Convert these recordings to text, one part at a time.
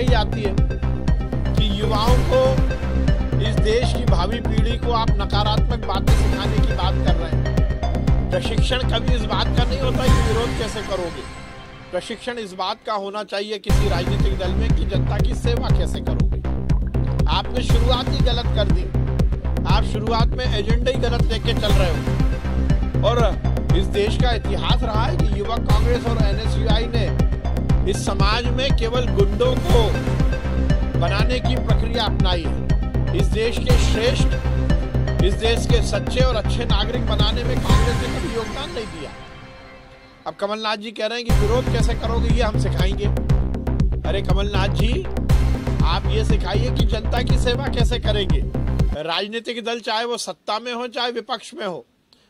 यही आती है कि युवाओं को, इस देश की भावी पीढ़ी को आप नकारात्मक बातें सिखाने की बात कर रहे हैं। प्रशिक्षण कभी इस बात का नहीं होता कि विरोध कैसे करोगे। प्रशिक्षण इस बात का होना चाहिए किसी राजनीतिक दल में कि जनता की सेवा कैसे करोगे। आपने शुरुआत ही गलत कर दी। आप शुरुआत में एजेंडा ही गलत लेके चल रहे हो। और इस देश का इतिहास रहा है कि युवक कांग्रेस और एनएसयूआई ने इस समाज में केवल गुंडों को बनाने की प्रक्रिया अपनाई है। इस देश के श्रेष्ठ, इस देश के सच्चे और अच्छे नागरिक बनाने में कांग्रेस ने कभी योगदान नहीं दिया। अब कमलनाथ जी कह रहे हैं कि विरोध कैसे करोगे ये हम सिखाएंगे। अरे कमलनाथ जी, आप ये सिखाइए कि जनता की सेवा कैसे करेंगे। राजनीतिक दल चाहे वो सत्ता में हो चाहे विपक्ष में हो,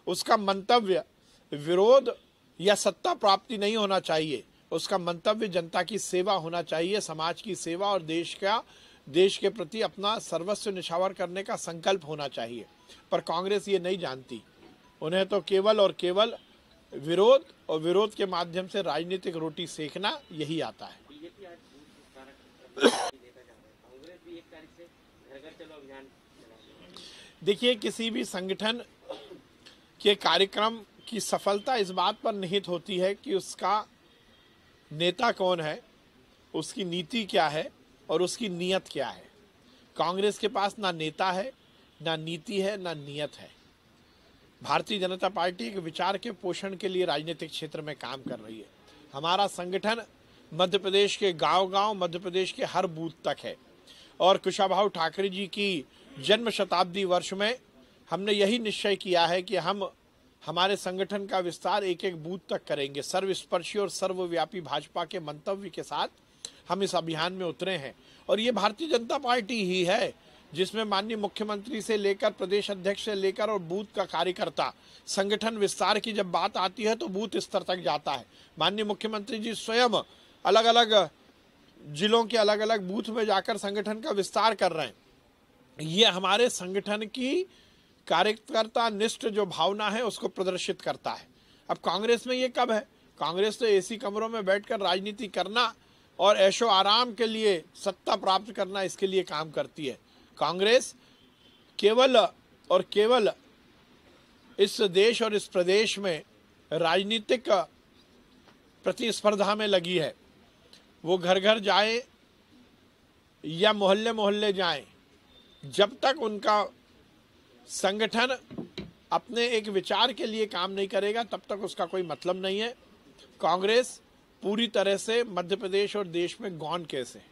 उसका मंतव्य विरोध या सत्ता प्राप्ति नहीं होना चाहिए। उसका मंतव्य जनता की सेवा होना चाहिए, समाज की सेवा और देश के प्रति अपना सर्वस्व निछावर करने का संकल्प होना चाहिए। पर कांग्रेस ये नहीं जानती। उन्हें तो केवल और केवल विरोध और विरोध के माध्यम से राजनीतिक रोटी सेकना यही आता है। देखिए, किसी भी संगठन के कार्यक्रम की सफलता इस बात पर निहित होती है कि उसका नेता कौन है, उसकी नीति क्या है और उसकी नीयत क्या है। कांग्रेस के पास ना नेता है, ना नीति है, ना नीयत है। भारतीय जनता पार्टी एक विचार के पोषण के लिए राजनीतिक क्षेत्र में काम कर रही है। हमारा संगठन मध्य प्रदेश के गांव-गांव, मध्य प्रदेश के हर बूथ तक है। और कुशाभाऊ ठाकरे जी की जन्म शताब्दी वर्ष में हमने यही निश्चय किया है कि हम हमारे संगठन का विस्तार एक एक बूथ तक करेंगे। सर्वस्पर्शी और सर्वव्यापी भाजपा के मंतव्य के साथ हम इस अभियान में उतरे हैं। और ये भारतीय जनता पार्टी ही है जिसमें माननीय मुख्यमंत्री से लेकर प्रदेश अध्यक्ष से लेकर और बूथ का कार्यकर्ता, संगठन विस्तार की जब बात आती है तो बूथ स्तर तक जाता है। माननीय मुख्यमंत्री जी स्वयं अलग अलग जिलों के अलग अलग बूथ में जाकर संगठन का विस्तार कर रहे हैं। ये हमारे संगठन की कार्यकर्ता निष्ठ जो भावना है उसको प्रदर्शित करता है। अब कांग्रेस में ये कब है? कांग्रेस तो एसी कमरों में बैठकर राजनीति करना और ऐशो आराम के लिए सत्ता प्राप्त करना, इसके लिए काम करती है। कांग्रेस केवल और केवल इस देश और इस प्रदेश में राजनीतिक प्रतिस्पर्धा में लगी है। वो घर घर जाए या मोहल्ले मोहल्ले जाए, जब तक उनका संगठन अपने एक विचार के लिए काम नहीं करेगा तब तक उसका कोई मतलब नहीं है। कांग्रेस पूरी तरह से मध्य प्रदेश और देश में गौन केस है।